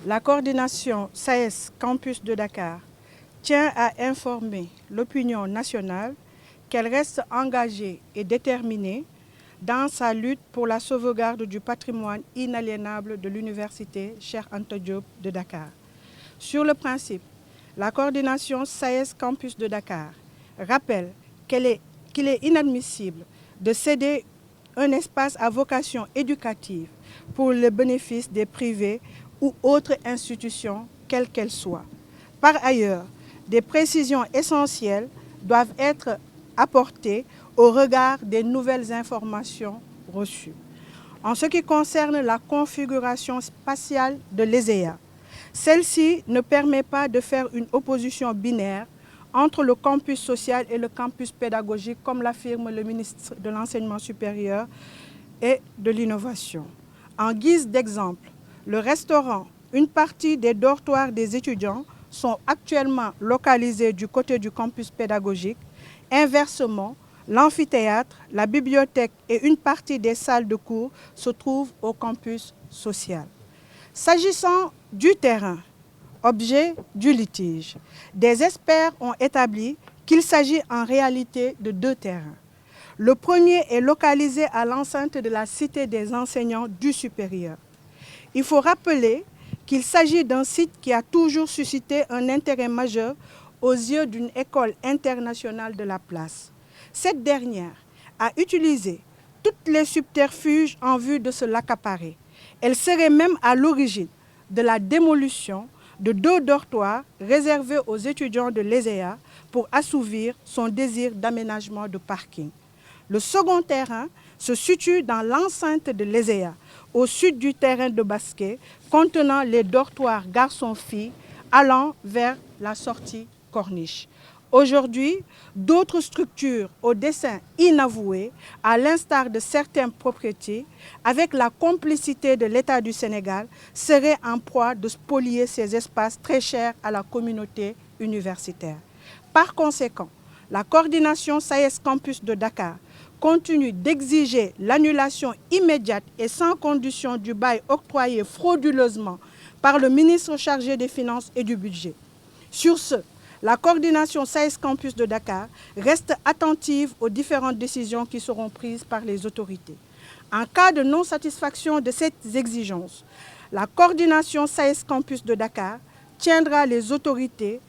La coordination SAES Campus de Dakar tient à informer l'opinion nationale qu'elle reste engagée et déterminée dans sa lutte pour la sauvegarde du patrimoine inaliénable de l'université Cheikh Anta Diop de Dakar. Sur le principe, la coordination SAES Campus de Dakar rappelle qu'il est inadmissible de céder un espace à vocation éducative pour le bénéfice des privés ou autres institutions, quelles qu'elles soient. Par ailleurs, des précisions essentielles doivent être apportées au regard des nouvelles informations reçues. En ce qui concerne la configuration spatiale de l'ESEA, celle-ci ne permet pas de faire une opposition binaire entre le campus social et le campus pédagogique, comme l'affirme le ministre de l'Enseignement supérieur et de l'Innovation. En guise d'exemple, le restaurant, une partie des dortoirs des étudiants sont actuellement localisés du côté du campus pédagogique. Inversement, l'amphithéâtre, la bibliothèque et une partie des salles de cours se trouvent au campus social. S'agissant du terrain, objet du litige, des experts ont établi qu'il s'agit en réalité de deux terrains. Le premier est localisé à l'enceinte de la Cité des enseignants du supérieur. Il faut rappeler qu'il s'agit d'un site qui a toujours suscité un intérêt majeur aux yeux d'une école internationale de la place. Cette dernière a utilisé toutes les subterfuges en vue de se l'accaparer. Elle serait même à l'origine de la démolition de deux dortoirs réservés aux étudiants de l'ESEA pour assouvir son désir d'aménagement de parking. Le second terrain se situe dans l'enceinte de l'ESEA, au sud du terrain de basket, contenant les dortoirs garçons-filles allant vers la sortie Corniche. Aujourd'hui, d'autres structures au dessein inavoué, à l'instar de certains propriétaires, avec la complicité de l'État du Sénégal, seraient en proie de spolier ces espaces très chers à la communauté universitaire. Par conséquent, la coordination SAES Campus de Dakar continue d'exiger l'annulation immédiate et sans condition du bail octroyé frauduleusement par le ministre chargé des Finances et du Budget. Sur ce, la coordination SAES Campus de Dakar reste attentive aux différentes décisions qui seront prises par les autorités. En cas de non-satisfaction de ces exigences, la coordination SAES Campus de Dakar tiendra les autorités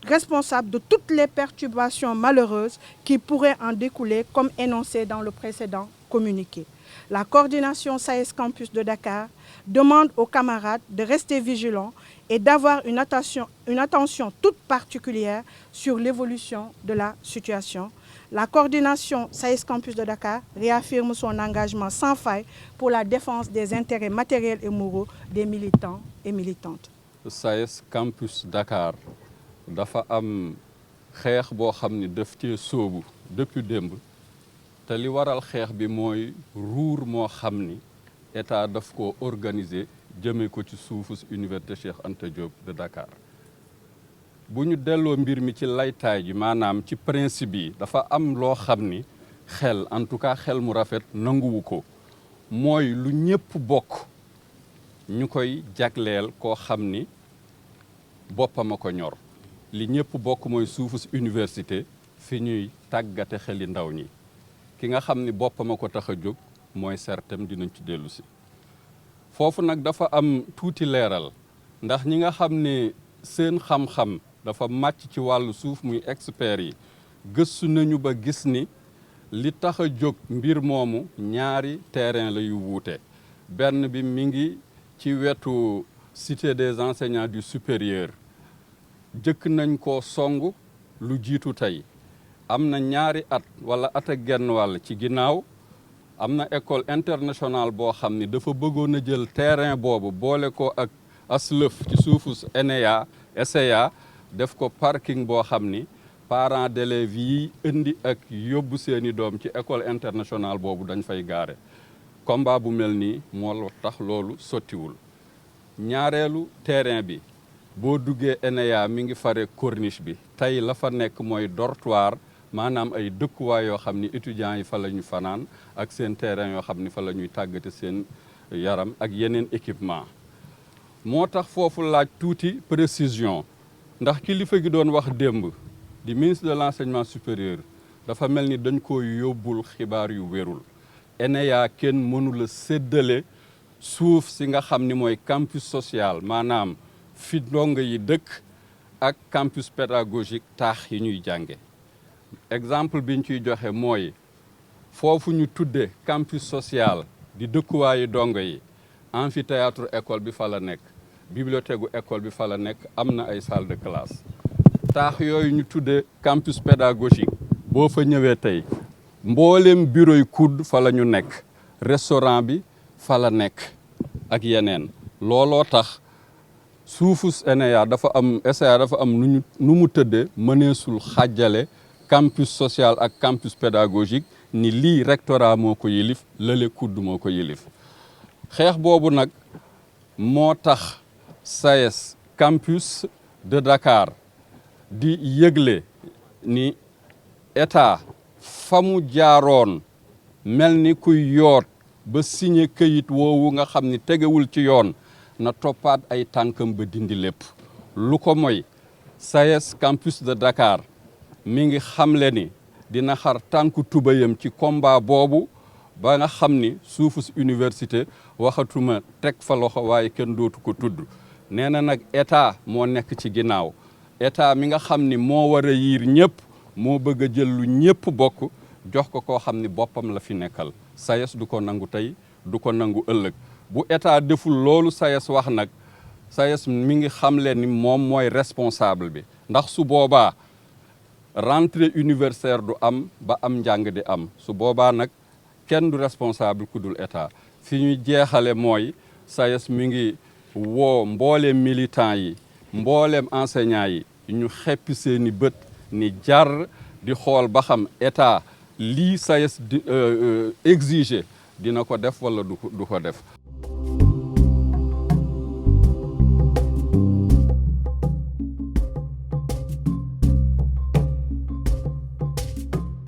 responsables de toutes les perturbations malheureuses qui pourraient en découler, comme énoncé dans le précédent communiqué. La coordination SAES Campus de Dakar demande aux camarades de rester vigilants et d'avoir une attention toute particulière sur l'évolution de la situation. La coordination SAES Campus de Dakar réaffirme son engagement sans faille pour la défense des intérêts matériels et moraux des militants et militantes. SAES Campus Dakar dafa am xeex boo xam ni daf cee sóobu depuis démb te li waral xeex bi mooy ruur moo xam ni état daf ko organiser jëmee ko ci suufu université Cheikh Anta Diop de Dakar. bu ñu delloo mbir mi ci laytaay ji maanaam ci principe yi dafa am loo xam ni xel en tout cas xel mu rafet nanguwu ko mooy lu ñëpp bokk ñu koy jagleel koo xam ni boppam a ko ñor li ñëpp bokk mooy suufu université fi ñuy tàggate xeli ndaw ñi ki nga xam ni boppam a ko tax a jóg mooy certem dinañ ci dellu si foofu nag dafa am tuuti leeral ndax ñi nga xam ne seen xam-xam dafa màcc ci wàllu suuf muy experts yi gëstu nañu ba gis ni li tax a jóg mbir moomu ñaari terrain la yu wuute benn bi mi ngi ci wetu cité des enseignants du supérieur jëkk nañ ko song lu jiitu tey am na ñaari at wala at ak genn wàll ci ginnaaw am na école internationale boo xam ni dafa bëggoon a jël terrain boobu boole ko ak aslëf ci suufu ENEA SEA def ko parking boo xam ni parents d'élèves yi indi ak yóbbu seeni doom ci école internationale boobu dañ fay gaare combat bu mel nii moo tax loolu sottiwul ñaareelu terrain bi boo duggee ENEA mi ngi fare corniche bi tey la fa nekk mooy dortoir maanaam ay dëkkuwaay yoo xam ni étudiants yi fa la ñu fanaan ak seen terrain yoo xam ni fa la ñuy tàggate seen yaram ak yeneen équipement moo tax foofu laaj tuuti précision ndax kilifa gi doon wax démb di ministre de l'enseignement supérieur dafa mel ni dañ ko yóbbul xibaar yu wérul ENEA kenn mënula séddale suuf si nga xam ni mooy campus social maanaam fi ndongo yi dëkk ak campus pédagogique taax yi ñuy jànge exemple biñ ciy joxe mooy foofu ñu tudde campus social di dëkkuwaayu ndongo yi amphithéâtre école bi fa la nekk bibliothèque gu école bi fa la nekk am na ay salle de classe taax yooyu ñu tudde campus pédagogique boo fa ñëwee tey mboolem bureau yi COUD fa la ñu nekk restaurant bi fa la nekk ak yeneen looloo tax suufu ENEA dafa am SEA dafa am nu mu tëddee mëneesul xàjjale campus social ak campus pédagogique ni lii rectorat moo ko yilif lële COUD moo ko yilif xeex boobu nag moo tax SAES campus de Dakar di yëgle ni état fa mu jaaroon mel ni kuy yoot ba signé këyit woowu nga xam ni tegewul ci yoon na toppaat ay tànkam ba dindi lépp lu ko mooy SAES campus de Dakar mi ngi xamle ni dina xar tànku tubayam ci combat boobu ba nga xam ni suufu université waxatuma teg fa loxo waaye kenn dootu ko tudd nee na nag état moo nekk ci ginnaaw état mi nga xam ni moo war a yiir ñëpp moo bëgg a jël lu ñëpp bokk jox ko koo xam ni boppam la fi nekkal SAES du ko nangu tey du ko nangu ëllëg bu état deful loolu SAES wax nag SAES mi ngi xamle ni moom mooy responsable bi ndax su boobaa rentrée universitaire du am ba am njàng di am su boobaa nag kenn du responsable ku dul état fi ñuy jeexale mooy SAES mi ngi woo mbooleem militant yi mbooleem enseignant yi ñu xeppi seeni bët ni jar di xool ba xam état lii SAES di exiger dina ko def wala du ko def